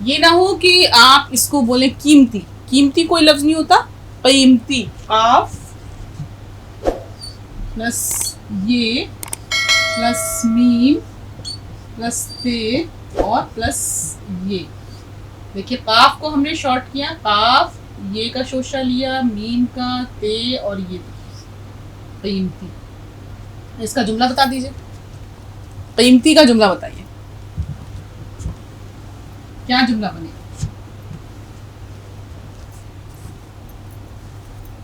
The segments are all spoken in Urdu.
یہ نہ ہو کہ آپ اس کو بولیں قیمتی. قیمتی کوئی لفظ نہیں ہوتا. قیمتی قاف پلس یہ پلس میم پلس تے اور پلس یہ. دیکھیے قاف کو ہم نے شارٹ کیا, قاف یہ کا شوشہ لیا, میم کا, تے اور یہ قیمتی. اس کا جملہ بتا دیجیے, قیمتی کا جملہ بتائیے کیا جملہ بنے.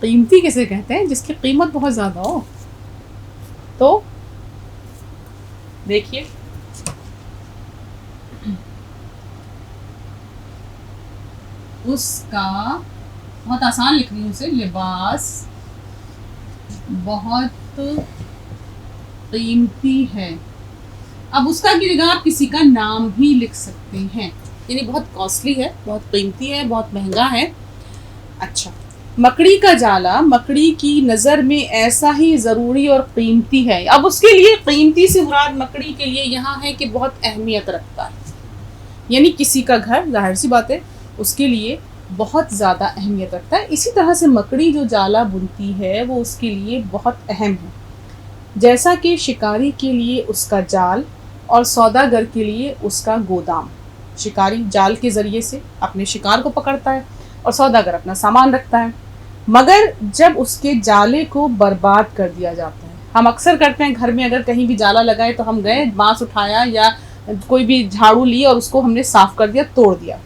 قیمتی کسے کہتے ہیں؟ جس کی قیمت بہت زیادہ ہو. تو دیکھیے اس کا بہت آسان لکھ رہی ہوں اسے, لباس بہت قیمتی ہے. اب اس کا کی جگہ آپ کسی کا نام بھی لکھ سکتے ہیں, یعنی بہت کاسٹلی ہے, بہت قیمتی ہے, بہت مہنگا ہے. اچھا, مکڑی کا جالا مکڑی کی نظر میں ایسا ہی ضروری اور قیمتی ہے. اب اس کے لیے قیمتی سے مراد مکڑی کے لیے یہاں ہے کہ بہت اہمیت رکھتا ہے, یعنی کسی کا گھر ظاہر سی بات ہے اس کے لیے بہت زیادہ اہمیت رکھتا ہے. اسی طرح سے مکڑی جو جالا بنتی ہے وہ اس کے لیے بہت اہم ہے, جیسا کہ شکاری کے لیے اس کا جال اور سوداگر کے لیے اس کا گودام. شکاری جال کے ذریعے سے اپنے شکار کو پکڑتا ہے اور سوداگر اپنا سامان رکھتا ہے, مگر جب اس کے جالے کو برباد کر دیا جاتا ہے. ہم اکثر کرتے ہیں گھر میں اگر کہیں بھی جالا لگائے تو ہم گئے, بانس اٹھایا یا کوئی بھی جھاڑو لی اور اس کو ہم نے صاف کر دیا, توڑ دیا.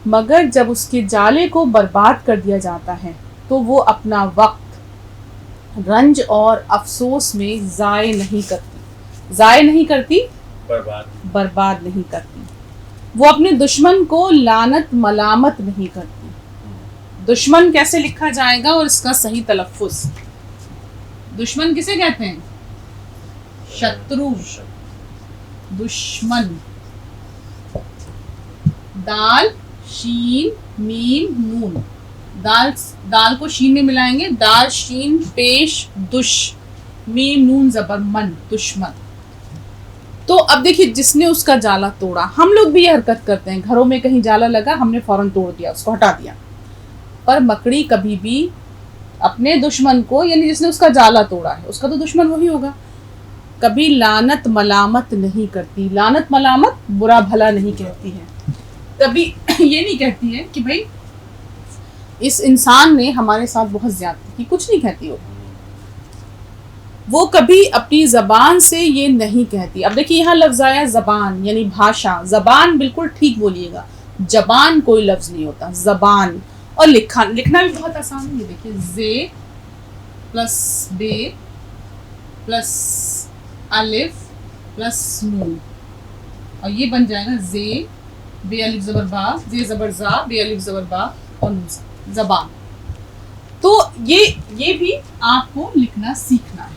مگر جب اس کے جالے کو برباد کر دیا جاتا ہے تو وہ اپنا وقت رنج اور افسوس میں ضائع نہیں کرتی, برباد نہیں کرتی. وہ اپنے دشمن کو لعنت ملامت نہیں کرتی. دشمن کیسے لکھا جائے گا اور اس کا صحیح تلفظ؟ دشمن کسے کہتے ہیں؟ شترو. دشمن, دال شین میم نون, دال کو شین میں ملائیں گے, دال شین پیش دش, میم نون زبر من, دشمن. تو اب دیکھیے جس نے اس کا جالا توڑا, ہم لوگ بھی یہ حرکت کرتے ہیں, گھروں میں کہیں جالا لگا ہم نے فوراً توڑ دیا, اس کو ہٹا دیا. پر مکڑی کبھی بھی اپنے دشمن کو, یعنی جس نے اس کا جالا توڑا ہے اس کا تو دشمن وہی ہوگا, کبھی لعنت ملامت نہیں کرتی. لعنت ملامت برا بھلا نہیں کہتی ہے, کبھی یہ نہیں کہتی ہے کہ بھائی اس انسان نے ہمارے ساتھ بہت زیادتی کی, کچھ نہیں کہتی وہ کبھی اپنی زبان سے یہ نہیں کہتی. اب دیکھیے یہاں لفظ آیا زبان, یعنی بھاشا. زبان بالکل ٹھیک بولیے گا, زبان کوئی لفظ نہیں ہوتا, زبان. اور لکھنا بھی بہت آسان ہے. دیکھیے زے پلس بے پلس الف پلس نون, اور یہ بن جائے گا زے بے الف زبر با, زے زبر زا, بے الف زبر با اور نون, زبان. تو یہ بھی آپ کو لکھنا سیکھنا ہے.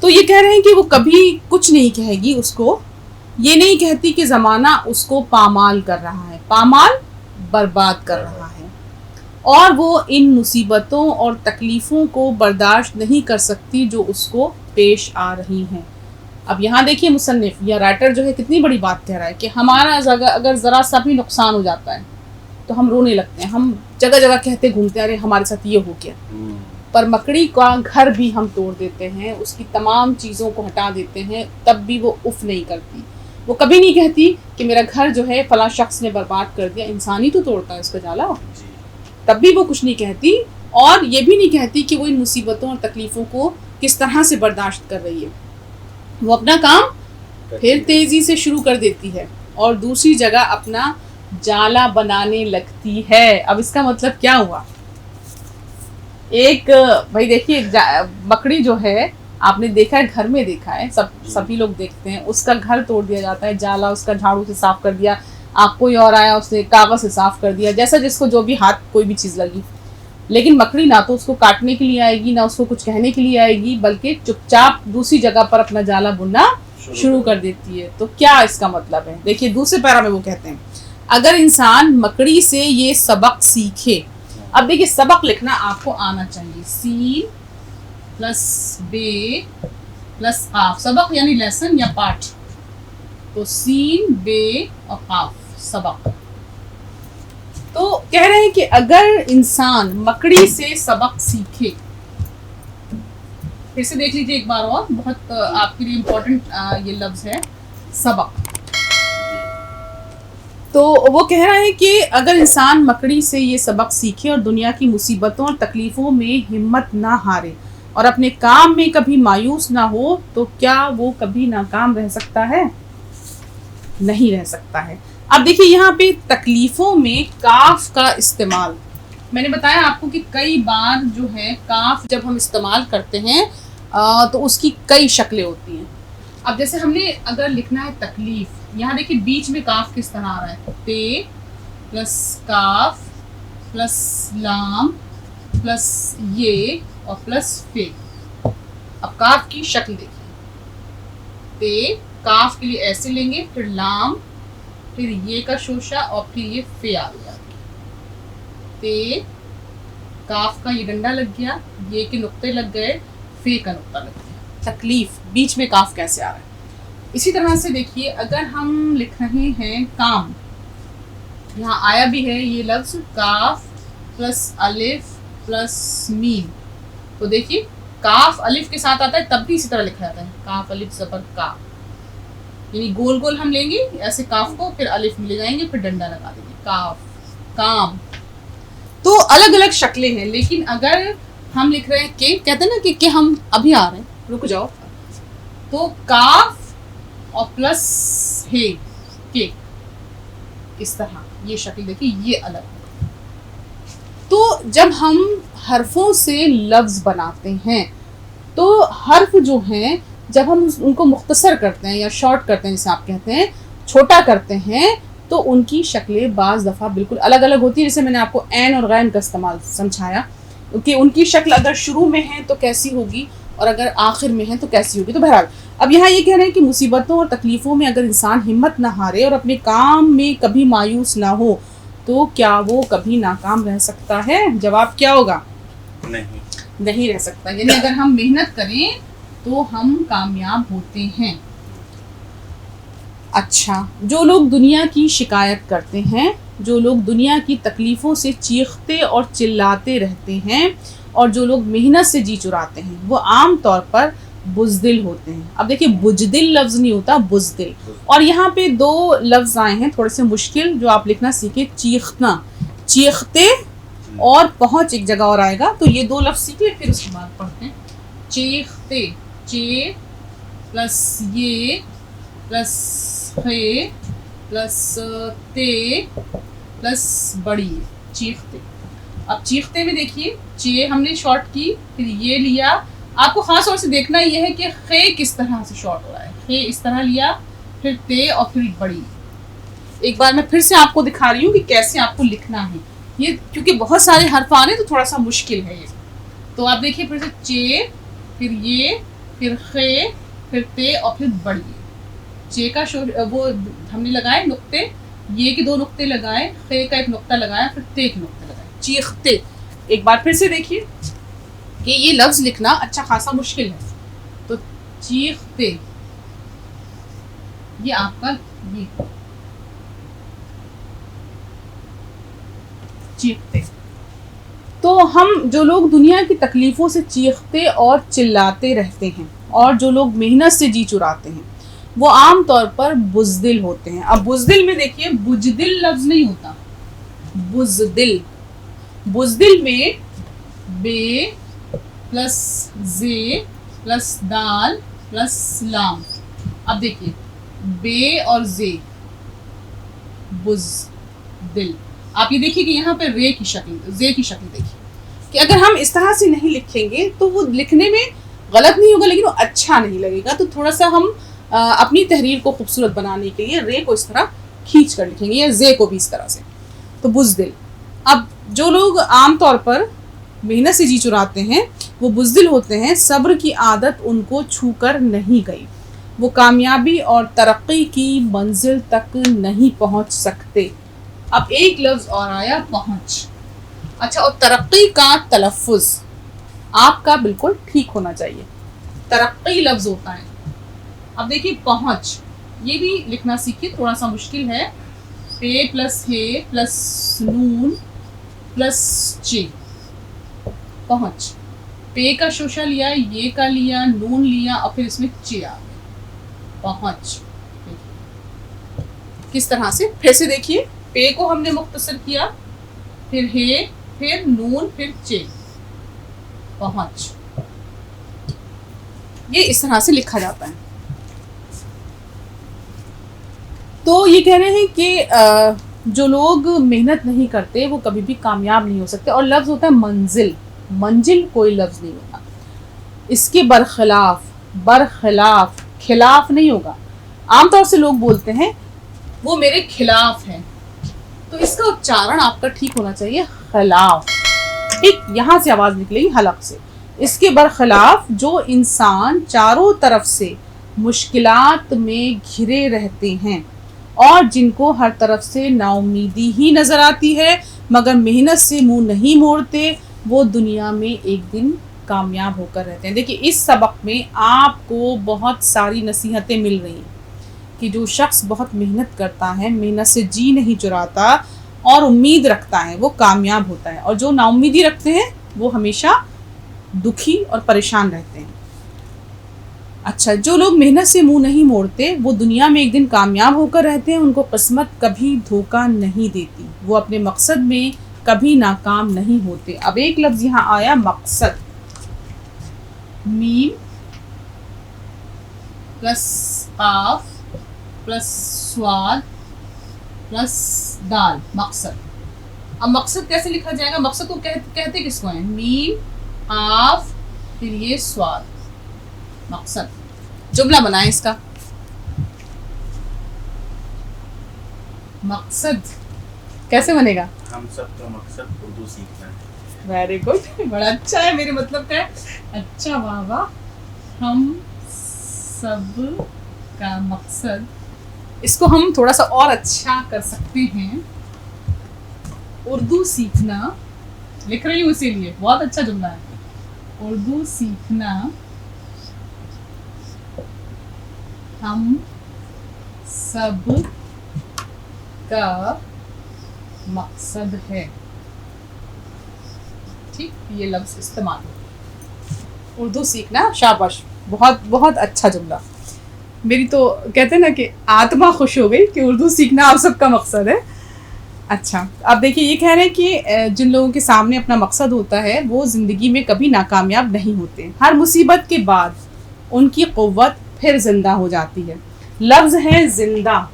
تو یہ کہہ رہے ہیں کہ وہ کبھی کچھ نہیں کہے گی اس کو, یہ نہیں کہتی کہ زمانہ اس کو پامال کر رہا ہے, پامال برباد کر رہا ہے, اور وہ ان مصیبتوں اور تکلیفوں کو برداشت نہیں کر سکتی جو اس کو پیش آ رہی ہیں. اب یہاں دیکھیے مصنف یا رائٹر جو ہے کتنی بڑی بات کہہ رہا ہے کہ ہمارا اگر ذرا سا بھی نقصان ہو جاتا ہے تو ہم رونے لگتے ہیں, ہم جگہ جگہ کہتے گھومتے ہیں ارے ہمارے ساتھ یہ ہو گیا. پر مکڑی کا گھر بھی ہم توڑ دیتے ہیں, اس کی تمام چیزوں کو ہٹا دیتے ہیں, تب بھی وہ اف نہیں کرتی. وہ کبھی نہیں کہتی کہ میرا گھر جو ہے فلاں شخص نے برباد کر دیا, انسان ہی تو توڑتا ہے اس کا جالا, تب بھی وہ کچھ نہیں کہتی. اور یہ بھی نہیں کہتی کہ وہ ان مصیبتوں اور تکلیفوں کو کس طرح سے برداشت کر رہی ہے. وہ اپنا کام پھر تیزی سے شروع کر دیتی ہے اور دوسری جگہ اپنا جالا بنانے لگتی ہے. اب اس کا مطلب کیا ہوا؟ ایک بھائی دیکھیے مکڑی جو ہے آپ نے دیکھا ہے, گھر میں دیکھا ہے, سبھی لوگ دیکھتے ہیں, اس کا گھر توڑ دیا جاتا ہے, جالا اس کا جھاڑو سے صاف کر دیا, آپ کوئی اور آیا اس نے کاغذ سے صاف کر دیا, جیسا جس کو جو بھی ہاتھ کوئی بھی چیز لگی. لیکن مکڑی نہ تو اس کو کاٹنے کے لیے آئے گی, نہ اس کو کچھ کہنے کے لیے آئے گی, بلکہ چپ چاپ دوسری جگہ پر اپنا جالا بننا شروع کر دیتی ہے. تو کیا اس کا مطلب ہے؟ دیکھیے دوسرے پیرا میں وہ کہتے ہیں اگر انسان مکڑی سے یہ سبق سیکھے. اب دیکھیے سبق لکھنا آپ کو آنا چاہیے, سین پلس بے پلس قاف, سبق یعنی لیسن یا پاٹھ. تو سین بے اور قاف سبق. تو کہہ رہے ہیں کہ اگر انسان مکڑی سے سبق سیکھے، پھر سے دیکھ لیجیے ایک بار اور، بہت آپ کے لیے امپورٹنٹ یہ لفظ ہے سبق. تو وہ کہہ رہا ہے کہ اگر انسان مکڑی سے یہ سبق سیکھے اور دنیا کی مصیبتوں اور تکلیفوں میں ہمت نہ ہارے اور اپنے کام میں کبھی مایوس نہ ہو، تو کیا وہ کبھی ناکام رہ سکتا ہے؟ نہیں رہ سکتا ہے. اب دیکھیے یہاں پہ تکلیفوں میں کاف کا استعمال، میں نے بتایا آپ کو کہ کئی بار جو ہے کاف جب ہم استعمال کرتے ہیں تو اس کی کئی شکلیں ہوتی ہیں. اب جیسے ہم نے اگر لکھنا ہے تکلیف، یہاں دیکھیے بیچ میں کاف کس طرح آ رہا ہے، تے پلس کاف پلس لام پلس یہ اور پلس فے. اب کاف کی شکل دیکھیے، تے کاف کے لیے ایسے لیں گے، پھر لام، پھر یہ کا شوشہ اور پھر یہ فے آ گیا. تے کاف کا یہ ڈنڈا لگ گیا، یہ کے نقطے لگ گئے، فے کا نقطہ لگ گیا. تکلیف بیچ میں کاف کیسے آ رہا ہے. اسی طرح سے دیکھیے اگر ہم لکھ رہے ہیں کام، یہاں آیا بھی ہے یہ لفظ کاف پلس الف پلس میم. تو دیکھیے کاف الف کے ساتھ آتا ہے تب بھی اسی طرح لکھا جاتا ہے، کاف الف زبر کا، یعنی گول گول ہم لیں گے ایسے کاف کو، پھر الف میں لے جائیں گے، پھر ڈنڈا لگا دیں گے، کاف کام. تو الگ الگ شکلیں ہیں. لیکن اگر ہم لکھ رہے ہیں کہ کہتے ہیں نا کہ ہم ابھی آ رہے ہیں، رک جاؤ، تو کاف اور پلس ہے کے، اس طرح یہ شکل دیکھیے، یہ الگ ہے. تو جب ہم حرفوں سے لفظ بناتے ہیں تو حرف جو ہیں جب ہم ان کو مختصر کرتے ہیں یا شارٹ کرتے ہیں، جسے آپ کہتے ہیں چھوٹا کرتے ہیں، تو ان کی شکلیں بعض دفعہ بالکل الگ الگ ہوتی ہیں. جیسے میں نے آپ کو عین اور غین کا استعمال سمجھایا کہ ان کی شکل اگر شروع میں ہے تو کیسی ہوگی اور اگر آخر میں ہے تو کیسی ہوگی. تو بہرحال اب یہاں یہ کہہ رہے ہیں کہ مصیبتوں اور تکلیفوں میں اگر انسان ہمت نہ ہارے اور اپنے کام میں کبھی مایوس نہ ہو، تو کیا وہ کبھی ناکام رہ سکتا ہے؟ جواب کیا ہوگا؟ نہیں رہ سکتا. یعنی اگر ہم محنت کریں تو ہم کامیاب ہوتے ہیں. اچھا، جو لوگ دنیا کی شکایت کرتے ہیں، جو لوگ دنیا کی تکلیفوں سے چیختے اور چلاتے رہتے ہیں، اور جو لوگ محنت سے جی چراتے ہیں، وہ عام طور پر بزدل ہوتے ہیں. اب دیکھیں بجدل لفظ نہیں ہوتا، بزدل. اور یہاں پہ دو لفظ آئے ہیں تھوڑے سے مشکل جو آپ لکھنا سیکھیں، چیخنا، چیختے، اور پہنچ ایک جگہ اور آئے گا. تو یہ دو لفظ سیکھ لیں پھر اس کے بعد پڑھتے ہیں. چیختے، چے پلس یہ پلس خے پلس تے پلس بڑی، چیختے. اب چیختے میں دیکھیے چے ہم نے شارٹ کی، پھر یہ لیا. آپ کو خاص طور سے دیکھنا یہ ہے کہ خے کس طرح سے شارٹ ہو رہا ہے. خے اس طرح لیا، پھر تے اور پھر بڑی. ایک بار میں پھر سے آپ کو دکھا رہی ہوں کہ کیسے آپ کو لکھنا ہے یہ، کیونکہ بہت سارے حرف آ رہے ہیں تو تھوڑا سا مشکل ہے یہ. تو آپ دیکھیے پھر سے چے، پھر یہ، پھر خے، پھر تے اور پھر بڑی. چے کا وہ ہم نے لگائے نقطے، یہ کے دو نقطے لگائے، خے کا ایک نقطہ لگایا، پھر تے کے نقطے لگائے. چیختے. ایک بار پھر سے دیکھیے کہ یہ لفظ لکھنا اچھا خاصا مشکل ہے. تو چیختے، یہ آپ کا یہ چیختے. تو ہم جو لوگ دنیا کی تکلیفوں سے چیختے اور چلاتے رہتے ہیں، اور جو لوگ محنت سے جی چراتے ہیں، وہ عام طور پر بزدل ہوتے ہیں. اب بزدل میں دیکھیے بجدل لفظ نہیں ہوتا، بزدل. بزدل میں بے پلس زے پلس دال پلس لام. اب دیکھیے بے اور زے، بزدل. آپ یہ دیکھیے کہ یہاں پہ رے کی شکل، زے کی شکل دیکھیے کہ اگر ہم اس طرح سے نہیں لکھیں گے تو وہ لکھنے میں غلط نہیں ہوگا لیکن وہ اچھا نہیں لگے گا. تو تھوڑا سا ہم اپنی تحریر کو خوبصورت بنانے کے لیے رے کو اس طرح کھینچ کر لکھیں گے، یا زے کو بھی اس طرح سے. تو بزدل. اب جو لوگ عام طور پر محنت سے جی چراتے ہیں وہ بزدل ہوتے ہیں. صبر کی عادت ان کو چھو کر نہیں گئی، وہ کامیابی اور ترقی کی منزل تک نہیں پہنچ سکتے. اب ایک لفظ اور آیا، پہنچ. اچھا، اور ترقی کا تلفظ آپ کا بالکل ٹھیک ہونا چاہیے. ترقی لفظ ہوتا ہے. اب دیکھیے پہنچ، یہ بھی لکھنا سیکھیے، تھوڑا سا مشکل ہے. پے پلس ہے پلس نون پلس چے، پہنچ. پے کا شوشا لیا، یہ کا لیا، نون لیا اور پھر اس میں چے آ گیا، پہنچ. کس طرح سے؟ پھر سے دیکھیے، پے کو ہم نے مختصر کیا، پھر ہے، پھر نون، پھر چے، پہنچ. یہ اس طرح سے لکھا جاتا ہے. تو یہ کہہ رہے ہیں کہ جو لوگ محنت نہیں کرتے وہ کبھی بھی کامیاب نہیں ہو سکتے. اور لفظ ہوتا ہے منزل، منزل کوئی لفظ نہیں ہوتا. اس کے برخلاف خلاف نہیں ہوگا. عام طور سے لوگ بولتے ہیں وہ میرے خلاف ہیں، تو اس کا اچارن آپ کا ٹھیک ہونا چاہیے خلاف. ٹھیک، یہاں سے آواز نکلے گی حلق سے. اس کے برخلاف جو انسان چاروں طرف سے مشکلات میں گھرے رہتے ہیں اور جن کو ہر طرف سے نا امیدی ہی نظر آتی ہے مگر محنت سے منہ نہیں موڑتے، وہ دنیا میں ایک دن کامیاب ہو کر رہتے ہیں. دیکھیے اس سبق میں آپ کو بہت ساری نصیحتیں مل رہی ہیں کہ جو شخص بہت محنت کرتا ہے، محنت سے جی نہیں چراتا اور امید رکھتا ہے، وہ کامیاب ہوتا ہے. اور جو نا امیدی رکھتے ہیں وہ ہمیشہ دکھی اور پریشان رہتے ہیں. اچھا، جو لوگ محنت سے منہ نہیں موڑتے وہ دنیا میں ایک دن کامیاب ہو کر رہتے ہیں. ان کو قسمت کبھی دھوکہ نہیں دیتی، وہ اپنے مقصد میں کبھی ناکام نہیں ہوتے. اب ایک لفظ یہاں آیا مقصد، میم پلس قاف پلس سواد پلس دال، مقصد. اب مقصد کیسے لکھا جائے گا؟ مقصد کو کہتے کس کو ہیں؟ میم، قاف، پھر یہ سواد، مقصد. جملہ بنائیں اس کا. مقصد کیسے بنے گا؟ ہم سب کا مقصد اردو سیکھنا ہے. ویری گڈ، بڑا اچھا ہے. میرے مطلب کا ہے اچھا، واہ واہ. ہم سب کا مقصد، اس کو ہم تھوڑا سا اور اچھا کر سکتے ہیں، اردو سیکھنا. لکھ رہی ہوں اسی لیے، بہت اچھا جملہ ہے. اردو سیکھنا ہم سب کا مقصد ہے. ٹھیک، یہ لفظ استعمال اردو سیکھنا. شاباش، بہت بہت اچھا جملہ. میری تو کہتے ہیں نا کہ آتما خوش ہو گئی کہ اردو سیکھنا آپ سب کا مقصد ہے. اچھا، اب دیکھیے یہ کہہ رہے ہیں کہ جن لوگوں کے سامنے اپنا مقصد ہوتا ہے وہ زندگی میں کبھی ناکامیاب نہیں ہوتے. ہر مصیبت کے بعد ان کی قوت پھر زندہ ہو جاتی ہے. لفظ ہے زندہ،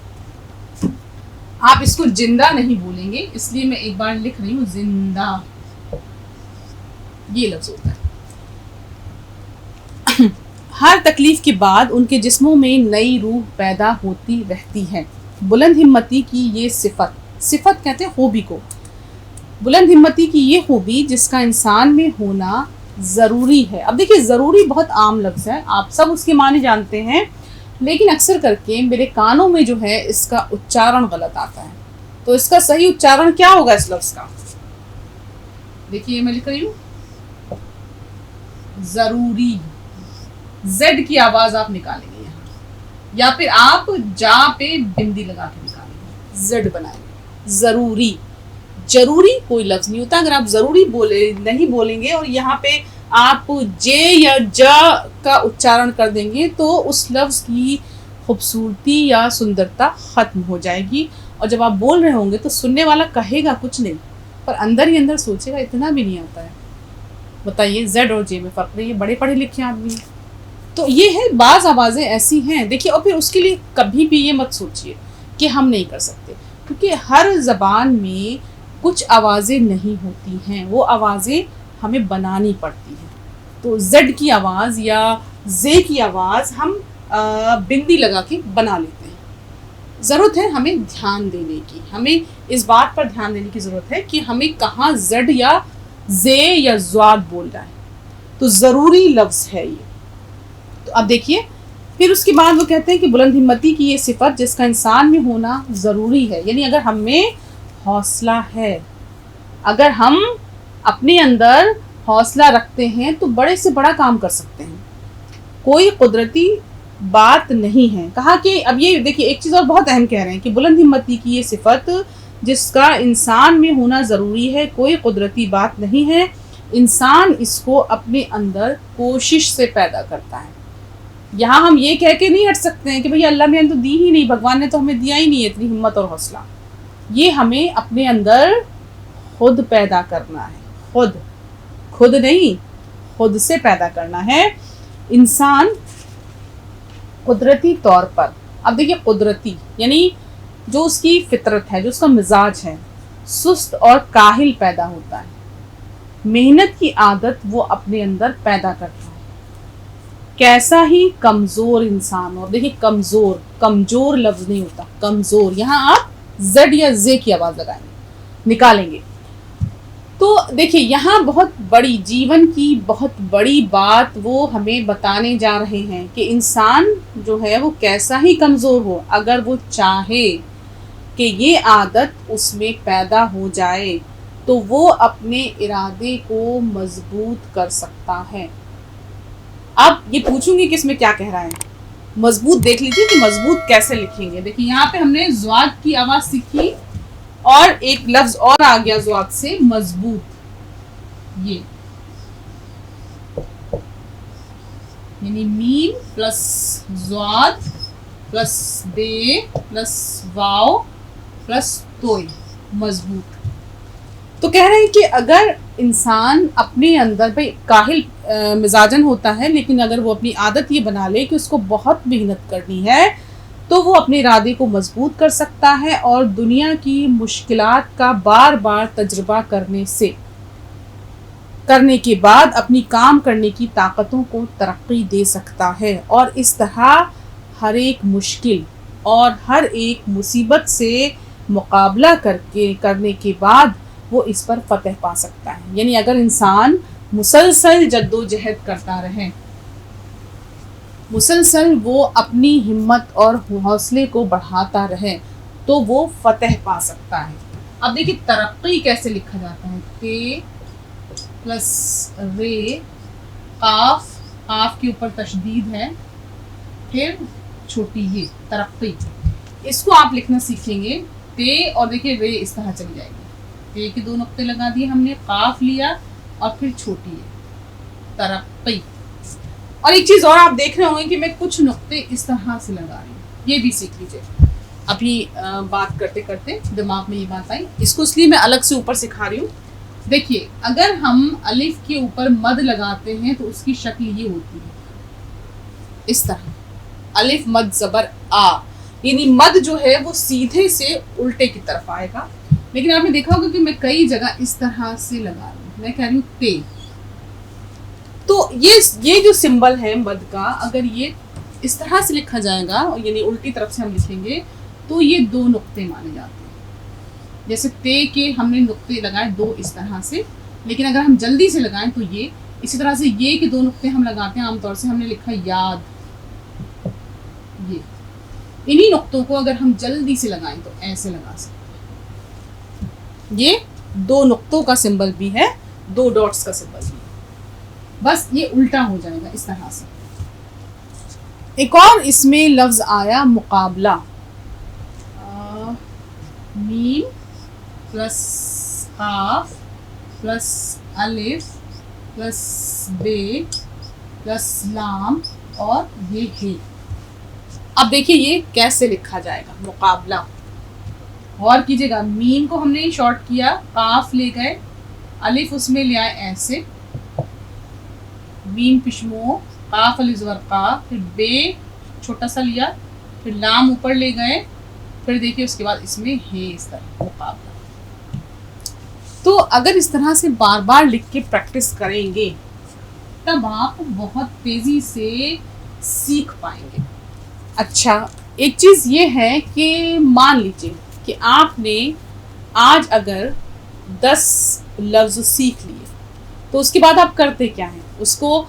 آپ اس کو جندہ نہیں بولیں گے، اس لیے میں ایک بار لکھ رہی ہوں زندہ. یہ لفظ ہوتا ہے. ہر تکلیف کے بعد ان کے جسموں میں نئی روح پیدا ہوتی رہتی ہے. بلند ہمتی کی یہ صفت کہتے ہیں خوبی کو. بلند ہمتی کی یہ خوبی جس کا انسان میں ہونا ضروری ہے. اب دیکھیے ضروری بہت عام لفظ ہے، آپ سب اس کے معنی جانتے ہیں، لیکن اکثر کر کے میرے کانوں میں جو ہے اس کا اچارن غلط آتا ہے. تو اس کا صحیح اچارن کیا ہوگا اس لفظ کا؟ دیکھیے میں لکھ رہی ہوں ضروری. زیڈ کی آواز آپ نکالیں گے یہاں، یا پھر آپ جا پہ بندی لگا کے نکالیں گے، زیڈ بنائیں گے. ضروری، ضروری کوئی لفظ نہیں ہوتا. اگر آپ ضروری نہیں بولیں گے اور یہاں پہ آپ جے یا جا کا اچارن کر دیں گے تو اس لفظ کی خوبصورتی یا سندرتا ختم ہو جائے گی. اور جب آپ بول رہے ہوں گے تو سننے والا کہے گا کچھ نہیں، پر اندر ہی اندر سوچے گا اتنا بھی نہیں آتا ہے. بتائیے زیڈ اور جے میں فرق نہیں ہے، بڑے پڑھے لکھے آدمی. تو یہ ہے، بعض آوازیں ایسی ہیں دیکھیے. اور پھر اس کے لیے کبھی بھی یہ مت سوچیے کہ ہم نہیں کر سکتے، کیونکہ ہر زبان میں کچھ آوازیں نہیں ہوتی ہیں، وہ آوازیں ہمیں بنانی پڑتی ہیں. تو زیڈ کی آواز یا زے کی آواز ہم بندی لگا کے بنا لیتے ہیں. ضرورت ہے ہمیں دھیان دینے کی، ہمیں اس بات پر دھیان دینے کی ضرورت ہے کہ ہمیں کہاں زیڈ یا زے یا زواد بول رہا ہے. تو ضروری لفظ ہے یہ. تو اب دیکھیے پھر اس کے بعد وہ کہتے ہیں کہ بلند ہمتی کی یہ صفت جس کا انسان میں ہونا ضروری ہے. یعنی اگر ہم میں حوصلہ ہے، اگر ہم اپنے اندر حوصلہ رکھتے ہیں تو بڑے سے بڑا کام کر سکتے ہیں. کوئی قدرتی بات نہیں ہے. کہا کہ اب یہ دیکھیے ایک چیز اور بہت اہم کہہ رہے ہیں کہ بلند ہمتی کی یہ صفت جس کا انسان میں ہونا ضروری ہے، کوئی قدرتی بات نہیں ہے، انسان اس کو اپنے اندر کوشش سے پیدا کرتا ہے. یہاں ہم یہ کہہ کے نہیں ہٹ سکتے ہیں کہ بھئی اللہ نے تو دی ہی نہیں، بھگوان نے تو ہمیں دیا ہی نہیں ہے اتنی ہمت اور حوصلہ. یہ ہمیں اپنے اندر خود پیدا کرنا ہے، خود نہیں، خود سے پیدا کرنا ہے. انسان قدرتی طور پر، اب دیکھیے قدرتی یعنی جو اس کی فطرت ہے، جو اس کا مزاج ہے، سست اور کاہل پیدا ہوتا ہے. محنت کی عادت وہ اپنے اندر پیدا کرتا ہے. کیسا ہی کمزور انسان ہو، دیکھیے کمزور لفظ نہیں ہوتا، کمزور، یہاں آپ زد یا زے کی آواز لگائیں گے، نکالیں گے. تو دیکھیے یہاں بہت بڑی جیون کی بہت بڑی بات وہ ہمیں بتانے جا رہے ہیں کہ انسان جو ہے وہ کیسا ہی کمزور ہو، اگر وہ چاہے کہ یہ عادت اس میں پیدا ہو جائے تو وہ اپنے ارادے کو مضبوط کر سکتا ہے. اب یہ پوچھوں گی کہ اس میں کیا کہہ رہا ہے. مضبوط دیکھ لیجیے کہ مضبوط کیسے لکھیں گے. دیکھیے یہاں پہ ہم نے زواد کی آواز سیکھی اور ایک لفظ اور آ گیا زواد سے، مضبوط. یہ یعنی میم پلس زواد پلس بے پلس واو پلس توئی، مضبوط. تو کہہ رہے ہیں کہ اگر انسان اپنے اندر بھائی کاہل مزاجن ہوتا ہے، لیکن اگر وہ اپنی عادت یہ بنا لے کہ اس کو بہت محنت کرنی ہے تو وہ اپنے ارادے کو مضبوط کر سکتا ہے اور دنیا کی مشکلات کا بار بار تجربہ کرنے کے بعد اپنی کام کرنے کی طاقتوں کو ترقی دے سکتا ہے. اور اس طرح ہر ایک مشکل اور ہر ایک مصیبت سے مقابلہ کرنے کے بعد وہ اس پر فتح پا سکتا ہے. یعنی اگر انسان مسلسل جد و جہد کرتا رہے، مسلسل وہ اپنی ہمت اور حوصلے کو بڑھاتا رہے تو وہ فتح پا سکتا ہے. اب دیکھیے ترقی کیسے لکھا جاتا ہے. تے پلس رے، قاف کے اوپر تشدید ہے، پھر چھوٹی یہ ترقی. اس کو آپ لکھنا سیکھیں گے. تے اور دیکھیے رے اس طرح چلی جائے گی. تے کے 2 نقطے لگا دیے ہم نے، قاف لیا اور پھر چھوٹی ہے، ترقی. اور ایک چیز اور آپ دیکھ رہے ہوں گے کہ میں کچھ نقطے اس طرح سے لگا رہی ہوں، یہ بھی سیکھ لیجیے. ابھی بات کرتے کرتے دماغ میں یہ بات آئی، اس کو اس لیے میں الگ سے اوپر سکھا رہی ہوں. دیکھیے اگر ہم الف کے اوپر مد لگاتے ہیں تو اس کی شکل یہ ہوتی ہے اس طرح، الف مد زبر آ، یعنی مد جو ہے وہ سیدھے سے الٹے کی طرف آئے گا. لیکن آپ نے دیکھا ہوگا کہ میں کئی جگہ اس طرح سے لگا رہی ہوں. میں کہہ رہی ہوں تے. تو یہ جو سمبل ہے مد کا، اگر یہ اس طرح سے لکھا جائے گا یعنی الٹی طرف سے ہم لکھیں گے تو یہ 2 نقطے مانے جاتے ہیں. جیسے تے کے ہم نے نقطے لگائے 2 اس طرح سے، لیکن اگر ہم جلدی سے لگائیں تو یہ اسی طرح سے یہ کے 2 نقطے ہم لگاتے ہیں. عام طور سے ہم نے لکھا یاد. یہ انہی نقطوں کو اگر ہم جلدی سے لگائیں تو ایسے لگا سکتے ہیں. یہ 2 نقطوں کا سمبل بھی ہے، 2 ڈاٹس کا سمبل بھی ہے. بس یہ الٹا ہو جائے گا اس طرح سے. ایک اور اس میں لفظ آیا مقابلہ. میم پلس قاف پلس الف پلس بے پلس لام اور یہ ہے. اب دیکھیے یہ کیسے لکھا جائے گا مقابلہ. غور کیجیے گا، میم کو ہم نے شارٹ کیا، قاف لے گئے، الف اس میں لے آئے ایسے، میم پشمو، قاف الف زبر قا، پھر بے چھوٹا سا لیا، پھر لام اوپر لے گئے، پھر دیکھیے اس کے بعد اس میں ہے اس طرح مقابلہ. تو اگر اس طرح سے بار بار لکھ کے پریکٹس کریں گے تب آپ بہت تیزی سے سیکھ پائیں گے. اچھا ایک چیز یہ ہے کہ مان لیجیے کہ آپ نے آج اگر 10 لفظ سیکھ لیے تو اس کے بعد آپ کرتے کیا ہیں؟ اس کو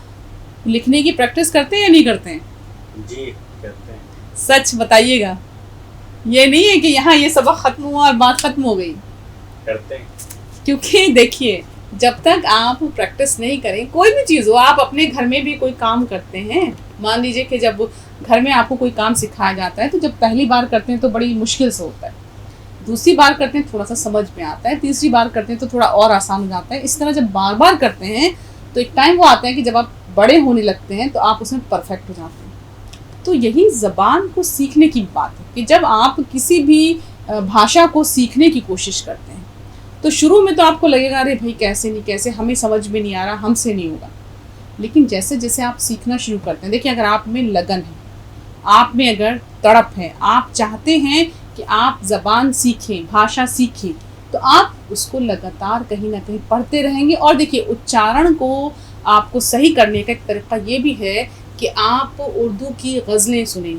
لکھنے کی پریکٹس کرتے ہیں یا نہیں کرتے ہیں؟ جی کرتے ہیں. سچ بتائیے گا. یہ نہیں ہے کہ یہاں یہ سبق ختم ہوا اور بات ختم ہو گئی. کرتے ہیں. کیونکہ دیکھیے جب تک آپ پریکٹس نہیں کریں، کوئی بھی چیز ہو، آپ اپنے گھر میں بھی کوئی کام کرتے ہیں، مان لیجیے کہ جب گھر میں آپ کو کوئی کام سکھایا جاتا ہے تو جب پہلی بار کرتے ہیں تو بڑی مشکل سے ہوتا ہے، دوسری بار کرتے ہیں تھوڑا سا سمجھ میں آتا ہے، تیسری بار کرتے ہیں تو تھوڑا اور آسان ہو جاتا ہے. اس طرح جب بار بار کرتے ہیں تو ایک ٹائم وہ آتا ہے کہ جب آپ بڑے ہونے لگتے ہیں تو آپ اس میں پرفیکٹ ہو جاتے ہیں. تو یہی زبان کو سیکھنے کی بات ہے کہ جب آپ کسی بھی بھاشا کو سیکھنے کی کوشش کرتے ہیں تو شروع میں تو آپ کو لگے گا ارے بھائی کیسے نہیں کیسے، ہمیں سمجھ میں نہیں آ رہا، ہم سے نہیں ہوگا. لیکن جیسے جیسے آپ سیکھنا شروع کرتے ہیں، دیکھیں اگر آپ میں لگن ہے، آپ میں اگر تڑپ ہے، آپ چاہتے ہیں کہ آپ زبان سیکھیں، بھاشا سیکھیں، تو آپ اس کو لگاتار کہیں نہ کہیں پڑھتے رہیں گے. اور دیکھیے اچارن کو آپ کو صحیح کرنے کا ایک طریقہ یہ بھی ہے کہ آپ اردو کی غزلیں سنیں.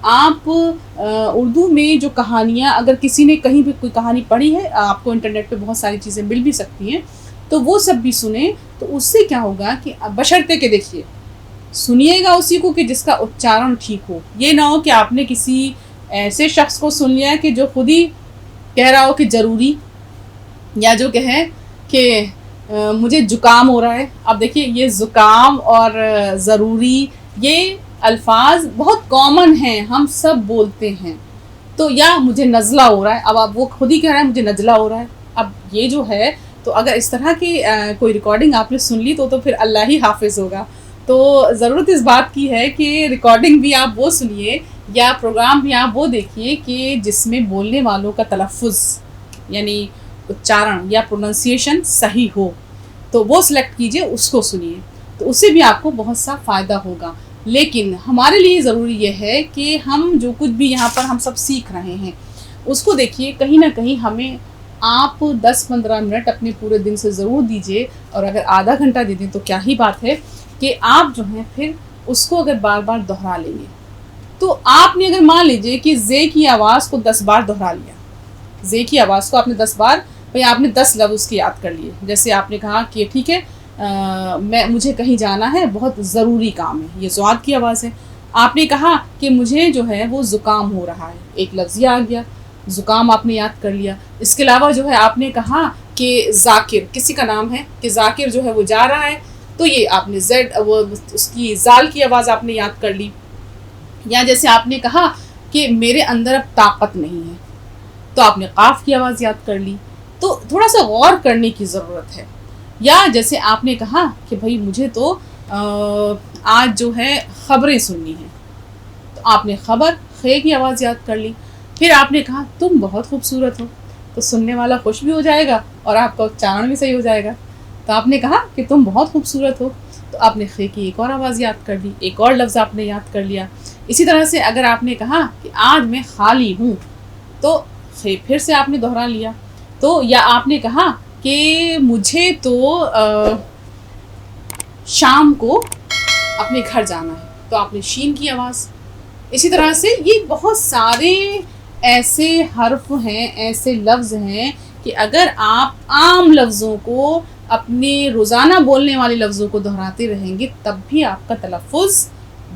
آپ اردو میں جو کہانیاں، اگر کسی نے کہیں بھی کوئی کہانی پڑھی ہے، آپ کو انٹرنیٹ پہ بہت ساری چیزیں مل بھی سکتی ہیں، تو وہ سب بھی سنیں. تو اس سے کیا ہوگا کہ بشرطے کہ دیکھیے سنیے گا اسی کو کہ جس کا اچارن ٹھیک ہو. یہ نہ ہو کہ آپ نے کسی ایسے شخص کو سن لیا کہ جو خود ہی کہہ رہا ہو کہ ضروری، یا جو کہے کہ مجھے زکام ہو رہا ہے. اب دیکھیے یہ زکام اور ضروری یہ الفاظ بہت کامن ہیں، ہم سب بولتے ہیں. تو یا مجھے نزلہ ہو رہا ہے، اب آپ وہ خود ہی کہہ رہا ہے مجھے نزلہ ہو رہا ہے. اب یہ جو ہے تو اگر اس طرح کی کوئی ریکارڈنگ آپ نے سن لی تو پھر اللہ ہی حافظ ہوگا. تو ضرورت اس بات کی ہے کہ ریکارڈنگ بھی آپ وہ سنیے یا پروگرام بھی آپ وہ دیکھیے کہ جس میں بولنے والوں کا تلفظ یعنی اچارن یا پروننسیشن صحیح ہو، تو وہ سلیکٹ کیجئے، اس کو سنیے، تو اس سے بھی آپ کو بہت سا فائدہ ہوگا. لیکن ہمارے لیے ضروری یہ ہے کہ ہم جو کچھ بھی یہاں پر ہم سب سیکھ رہے ہیں اس کو دیکھیے کہیں نہ کہیں ہمیں آپ 10-15 منٹ اپنے پورے دن سے ضرور دیجئے. اور اگر آدھا گھنٹہ دے دیں تو کیا ہی بات ہے کہ آپ جو ہیں پھر اس کو اگر بار بار دہرا لیں گے. تو آپ نے اگر مان لیجئے کہ زے کی آواز کو 10 بار دہرا لیا، زے کی آواز کو آپ نے 10 بار، بھئی آپ نے 10 لفظ اس کی یاد کر لیے. جیسے آپ نے کہا کہ ٹھیک ہے مجھے کہیں جانا ہے، بہت ضروری کام ہے، یہ زواد کی آواز ہے. آپ نے کہا کہ مجھے جو ہے وہ زکام ہو رہا ہے، ایک لفظ یہ آ گیا، زکام آپ نے یاد کر لیا. اس کے علاوہ جو ہے آپ نے کہا کہ ذاکر، کسی کا نام ہے کہ ذاکر جو ہے وہ جا رہا ہے، تو یہ آپ نے زیڈ وہ اس کی زال کی آواز آپ نے یاد کر لی. یا جیسے آپ نے کہا کہ میرے اندر اب طاقت نہیں ہے، تو آپ نے قاف کی آواز یاد کر لی. تو تھوڑا سا غور کرنے کی ضرورت ہے. یا جیسے آپ نے کہا کہ بھائی مجھے تو آج جو ہے خبریں سننی ہیں، تو آپ نے خبر خے کی آواز یاد کر لی. پھر آپ نے کہا تم بہت خوبصورت ہو، تو سننے والا خوش بھی ہو جائے گا اور آپ کا اچارن بھی صحیح ہو جائے گا. تو آپ نے کہا کہ تم بہت خوبصورت ہو، تو آپ نے خے کی ایک اور آواز یاد کر لی، ایک اور لفظ آپ نے یاد کر لیا. اسی طرح سے اگر آپ نے کہا کہ آج میں خالی ہوں، تو خے پھر سے آپ نے دہرا لیا. تو یا آپ نے کہا کہ مجھے تو شام کو اپنے گھر جانا ہے، تو آپ نے شین کی آواز. اسی طرح سے یہ بہت سارے ایسے حرف ہیں، ایسے لفظ ہیں کہ اگر آپ عام لفظوں کو اپنے روزانہ بولنے والے لفظوں کو دہراتے رہیں گے تب بھی آپ کا تلفظ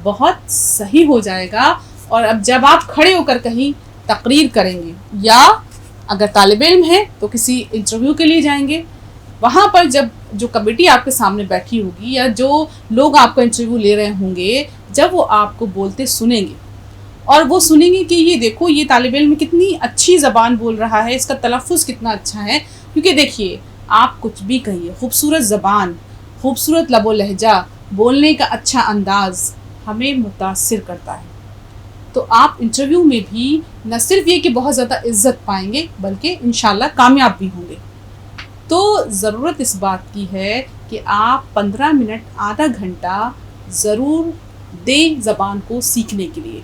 بہت صحیح ہو جائے گا. اور اب جب آپ کھڑے ہو کر کہیں تقریر کریں گے یا اگر طالب علم ہے تو کسی انٹرویو کے لیے جائیں گے، وہاں پر جب جو کمیٹی آپ کے سامنے بیٹھی ہوگی یا جو لوگ آپ کا انٹرویو لے رہے ہوں گے، جب وہ آپ کو بولتے سنیں گے اور وہ سنیں گے کہ یہ دیکھو یہ طالب علم کتنی اچھی زبان بول رہا ہے، اس کا تلفظ کتنا اچھا ہے. کیونکہ دیکھیے آپ کچھ بھی کہیے، خوبصورت زبان، خوبصورت لب و لہجہ، بولنے کا اچھا انداز ہمیں متاثر کرتا ہے. تو آپ انٹرویو میں بھی نہ صرف یہ کہ بہت زیادہ عزت پائیں گے بلکہ انشاءاللہ کامیاب بھی ہوں گے. تو ضرورت اس بات کی ہے کہ آپ 15 منٹ آدھا گھنٹہ ضرور دیں زبان کو سیکھنے کے لیے.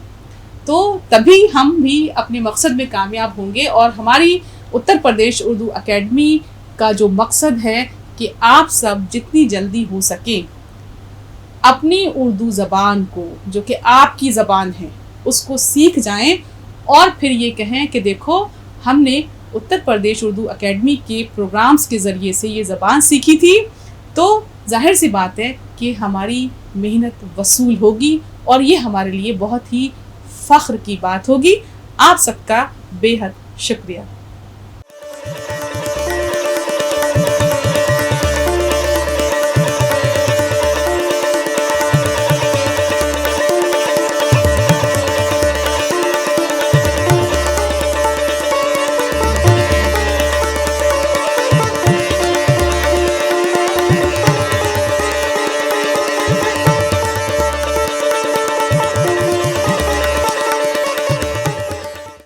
تو تبھی ہم بھی اپنے مقصد میں کامیاب ہوں گے. اور ہماری اتر پردیش اردو اکیڈمی کا جو مقصد ہے کہ آپ سب جتنی جلدی ہو سکے اپنی اردو زبان کو جو کہ آپ کی زبان ہے اس کو سیکھ جائیں اور پھر یہ کہیں کہ دیکھو ہم نے اتر پردیش اردو اکیڈمی کے پروگرامز کے ذریعے سے یہ زبان سیکھی تھی. تو ظاہر سی بات ہے کہ ہماری محنت وصول ہوگی اور یہ ہمارے لیے بہت ہی فخر کی بات ہوگی. آپ سب کا بے حد شکریہ.